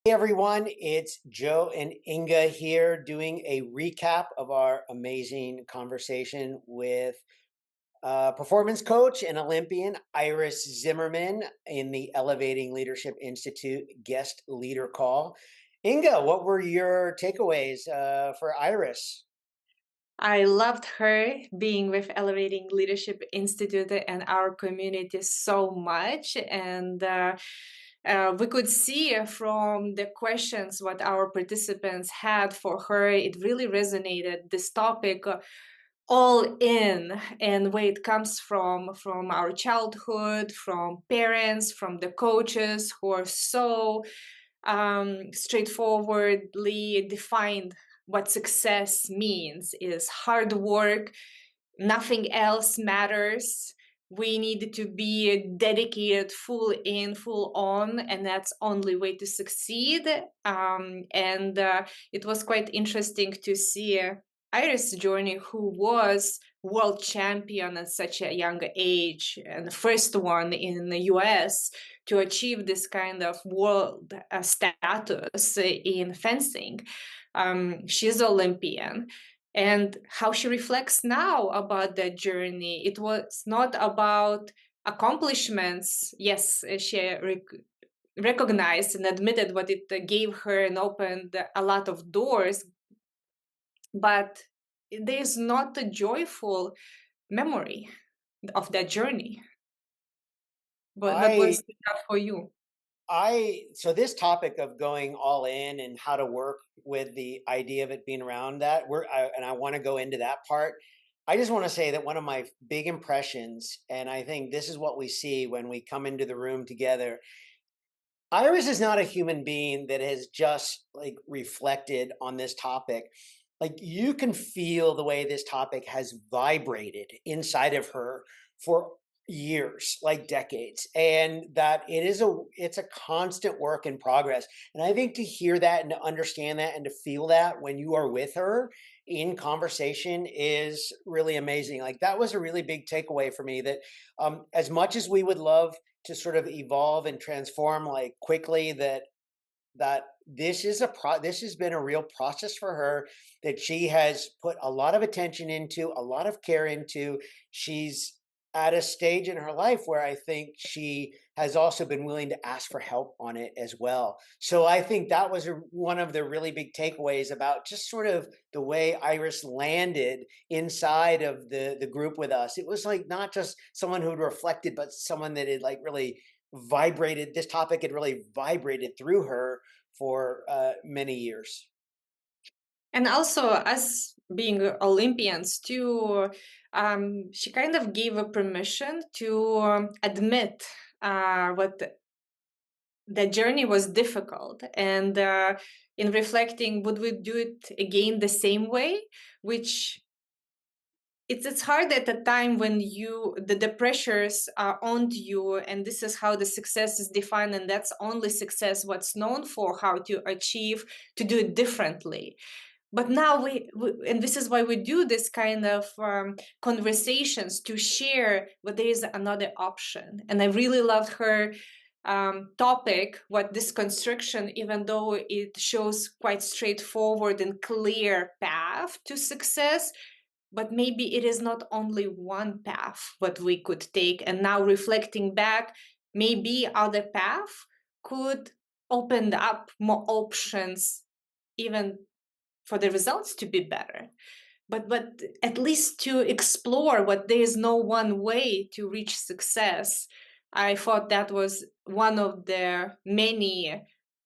Hey everyone, it's Joe and Inga here doing a recap of our amazing conversation with performance coach and Olympian Iris Zimmerman in the Elevating Leadership Institute guest leader call. Inga, what were your takeaways for Iris? I loved her being with Elevating Leadership Institute and our community so much. And we could see from the questions what our participants had for her, it really resonated. This topic, all in, and where it comes from our childhood, from parents, from the coaches who are so straightforwardly defined what success means is hard work, nothing else matters. We need to be dedicated, full in, full on, and that's only way to succeed. And it was quite interesting to see Iris' journey, who was world champion at such a young age and the first one in the US to achieve this kind of world status in fencing. She's Olympian, and how she reflects now about that journey. It was not about accomplishments. Yes, she recognized and admitted what it gave her and opened a lot of doors, but there's not a joyful memory of that journey. But what I was that for you? so this topic of going all in and how to work with the idea of it being around that, and I want to go into that part. I just want to say that one of my big impressions, and I think this is what we see when we come into the room together. Iris is not a human being that has just like reflected on this topic. Like you can feel the way this topic has vibrated inside of her for years, like decades, and that it's a constant work in progress. And I think to hear that and to understand that and to feel that when you are with her in conversation is really amazing. Like that was a really big takeaway for me that as much as we would love to sort of evolve and transform like quickly, that this has been a real process for her that she has put a lot of attention into, a lot of care into. She's at a stage in her life where I think she has also been willing to ask for help on it as well. So I think that was one of the really big takeaways about just sort of the way Iris landed inside of the group with us. It was like not just someone who had reflected, but someone that had like really vibrated. This topic had really vibrated through her for many years. And also, us being Olympians too, she kind of gave a permission to admit what the journey was difficult. And in reflecting, would we do it again the same way? Which it's hard at a time when the pressures are on you, and this is how the success is defined, and that's only success what's known for, how to achieve, to do it differently. But now and this is why we do this kind of conversations, to share what there is another option. And I really loved her topic, what this construction, even though it shows quite straightforward and clear path to success, but maybe it is not only one path what we could take. And now reflecting back, maybe other path could open up more options, even for the results to be better. But at least to explore what there is no one way to reach success. I thought that was one of the many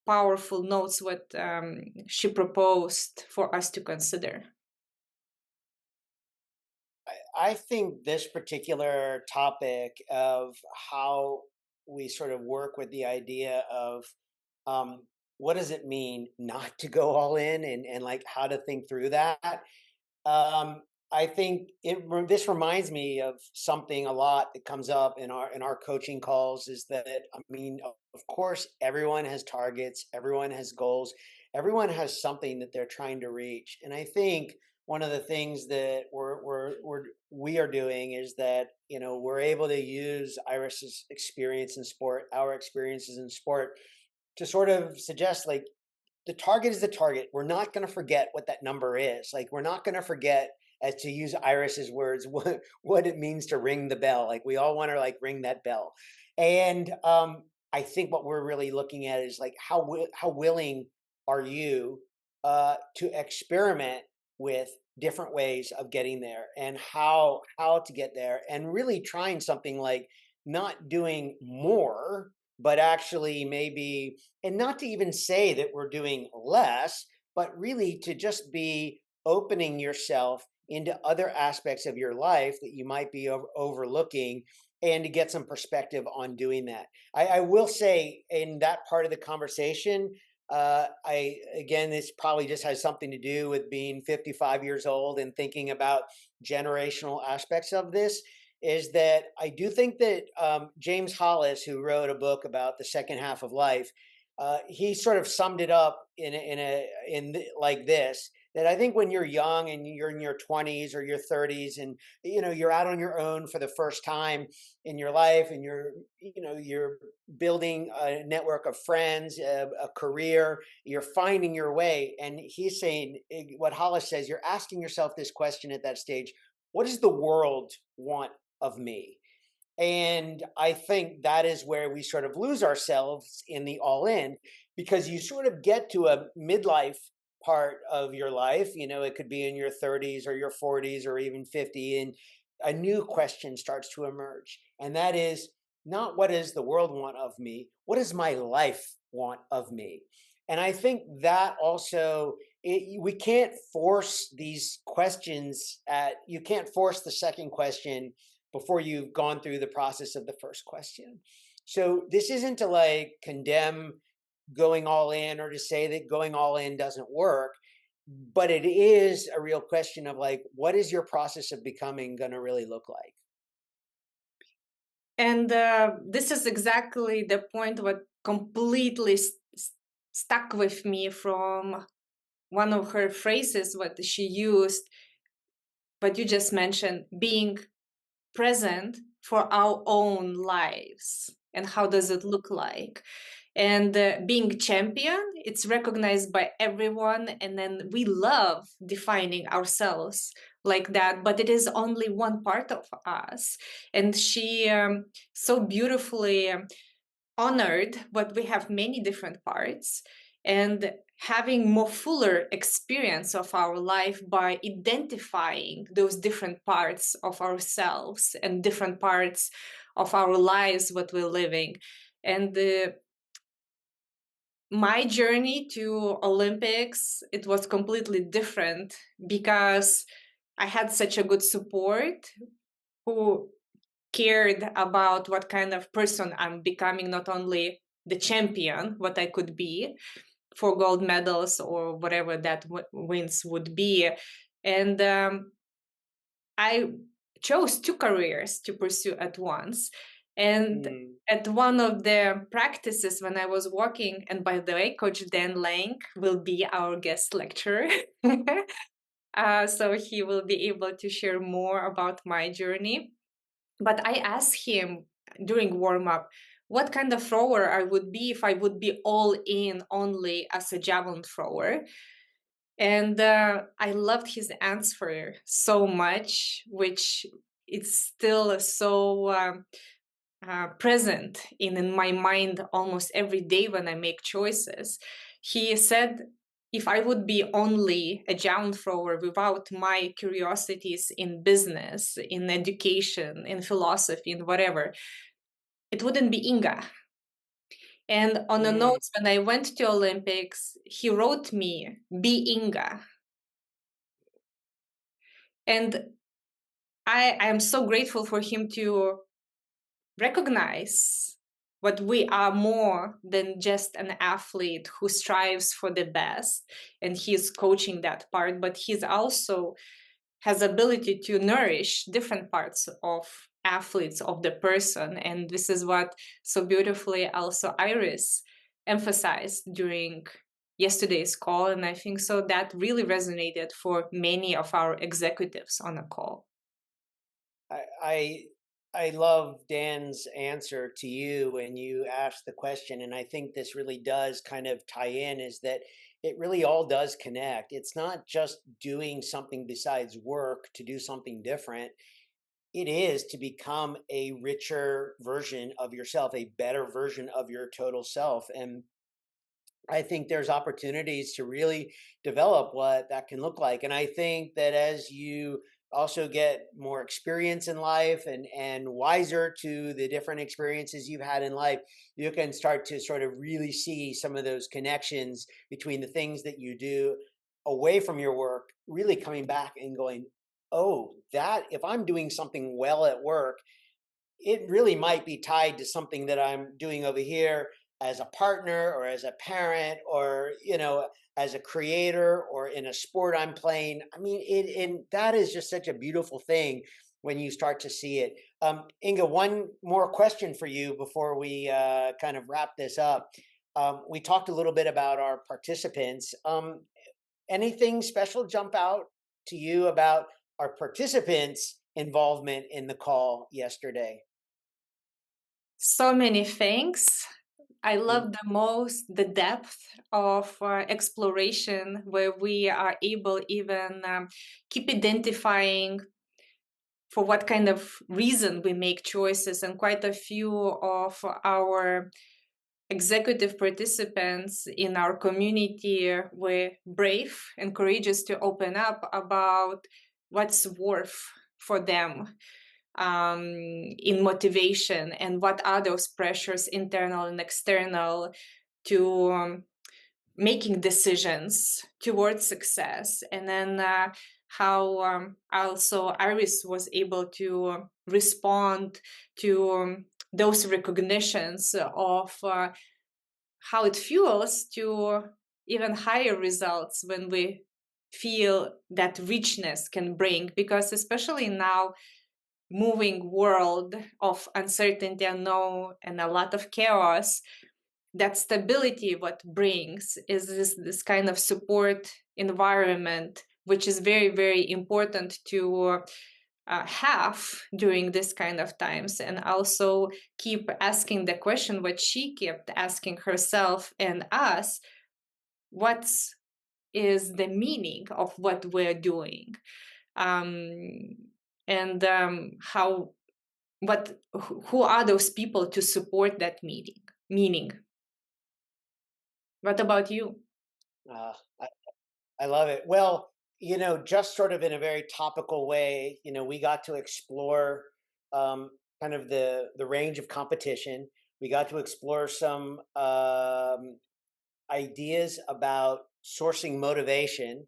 powerful notes what she proposed for us to consider. I think this particular topic of how we sort of work with the idea of what does it mean not to go all in, and like how to think through that. Um, I think this reminds me of something a lot that comes up in our coaching calls. Is that, I mean, of course, everyone has targets, everyone has goals, everyone has something that they're trying to reach, and I think one of the things that we are doing is that we're able to use Iris's experience in sport, our experiences in sport, to sort of suggest like the target is the target. We're not going to forget what that number is. Like we're not going to forget, as to use Iris's words, what it means to ring the bell. Like we all want to like ring that bell. And I think what we're really looking at is like how willing are you to experiment with different ways of getting there, and how to get there, and really trying something like not doing more, but actually maybe, and not to even say that we're doing less, but really to just be opening yourself into other aspects of your life that you might be overlooking, and to get some perspective on doing that. I will say in that part of the conversation, I again, this probably just has something to do with being 55 years old and thinking about generational aspects of this. Is that I do think that James Hollis, who wrote a book about the second half of life, he sort of summed it up like this: that I think when you're young and you're in your 20s or your 30s, and you're out on your own for the first time in your life, and you're building a network of friends, a career, you're finding your way. And he's saying, what Hollis says, you're asking yourself this question at that stage: what does the world want of me? And I think that is where we sort of lose ourselves in the all in, because you sort of get to a midlife part of your life. It could be in your 30s or your 40s or even 50, and a new question starts to emerge. And that is not what does the world want of me? What does my life want of me? And I think that also, we can't force these questions you can't force the second question before you've gone through the process of the first question. So this isn't to like condemn going all in, or to say that going all in doesn't work, but it is a real question of like, what is your process of becoming going to really look like? And this is exactly the point what completely stuck with me from one of her phrases what she used, but you just mentioned being present for our own lives, and how does it look like. And being champion, it's recognized by everyone, and then we love defining ourselves like that, but it is only one part of us. And she so beautifully honored what we have many different parts, and having more fuller experience of our life by identifying those different parts of ourselves and different parts of our lives what we're living. And my journey to Olympics, it was completely different, because I had such a good support who cared about what kind of person I'm becoming, not only the champion, what I could be for gold medals or whatever that wins would be. And I chose two careers to pursue at once. And Mm. at one of the practices when I was working, and by the way, Coach Dan Lang will be our guest lecturer. So he will be able to share more about my journey. But I asked him during warm up what kind of thrower I would be if I would be all in only as a javelin thrower. And I loved his answer so much, which it's still so present in my mind almost every day when I make choices. He said, if I would be only a javelin thrower without my curiosities in business, in education, in philosophy, in whatever, it wouldn't be Inga. And on the Mm. notes when I went to Olympics, he wrote me, be Inga. And I am so grateful for him to recognize what we are more than just an athlete who strives for the best, and he's coaching that part, but he's also has ability to nourish different parts of athletes, of the person. And this is what so beautifully also Iris emphasized during yesterday's call, and I think so that really resonated for many of our executives on the call. I I love Dan's answer to you when you asked the question. And I think this really does kind of tie in is that it really all does connect. It's not just doing something besides work to do something different. It is to become a richer version of yourself, a better version of your total self. And I think there's opportunities to really develop what that can look like. And I think that as you also get more experience in life and wiser to the different experiences you've had in life, you can start to sort of really see some of those connections between the things that you do away from your work, really coming back and going, oh, that if I'm doing something well at work, it really might be tied to something that I'm doing over here as a partner or as a parent or, as a creator or in a sport I'm playing. I mean, and that is just such a beautiful thing when you start to see it. Inga, one more question for you before we kind of wrap this up. We talked a little bit about our participants. Anything special jump out to you about our participants' involvement in the call yesterday? So many things. I Mm. love the most the depth of exploration where we are able even keep identifying for what kind of reason we make choices, and quite a few of our executive participants in our community were brave and courageous to open up about what's worth for them in motivation, and what are those pressures, internal and external, to making decisions towards success. And then how also Iris was able to respond to those recognitions of how it fuels to even higher results when we feel that richness can bring, because especially now moving world of uncertainty, unknown, and a lot of chaos, that stability what brings is this kind of support environment, which is very, very important to have during this kind of times. And also keep asking the question what she kept asking herself and us: what is the meaning of what we're doing? um, and how what who are those people to support that meaning? What about you? Uh, I, I love it. Well, just sort of in a very topical way, we got to explore kind of the range of competition. We got to explore some ideas about sourcing motivation.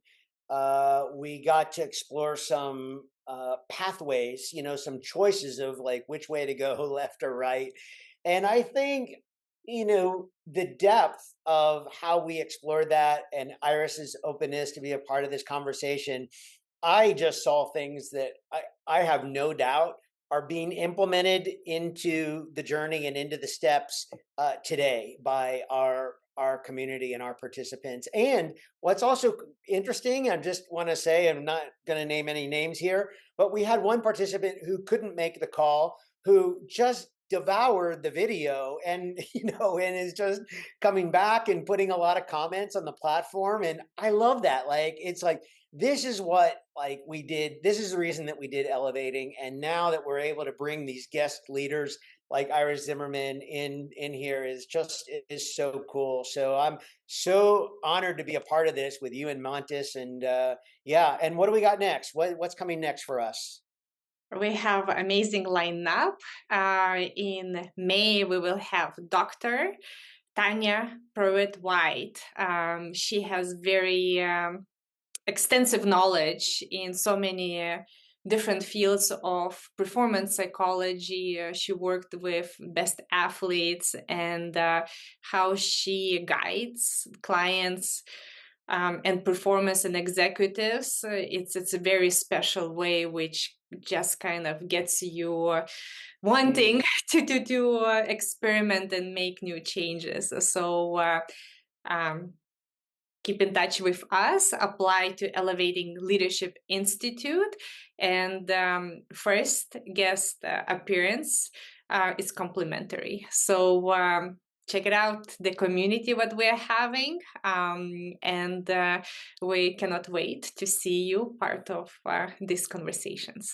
We got to explore some pathways, some choices of like which way to go, left or right. And I think, the depth of how we explored that and Iris's openness to be a part of this conversation, I just saw things that I have no doubt are being implemented into the journey and into the steps today by our community and our participants. And what's also interesting, I just want to say, I'm not going to name any names here, but we had one participant who couldn't make the call, who just devoured the video and and is just coming back and putting a lot of comments on the platform. And I love that. Like, it's like, this is what like we did, this is the reason that we did elevating. And now that we're able to bring these guest leaders like Iris Zimmerman in here is so cool. So I'm so honored to be a part of this with you and Montes. And yeah, and what do we got next? What's coming next for us? We have amazing lineup. In May, we will have Dr. Tanya Pruitt White. She has very extensive knowledge in so many different fields of performance psychology. She worked with best athletes, and how she guides clients and performers and executives. It's a very special way, which just kind of gets you Mm. wanting to experiment and make new changes. So um, keep in touch with us, apply to Elevating Leadership Institute, and first guest appearance is complimentary. So check it out, the community what we're having, and we cannot wait to see you part of these conversations.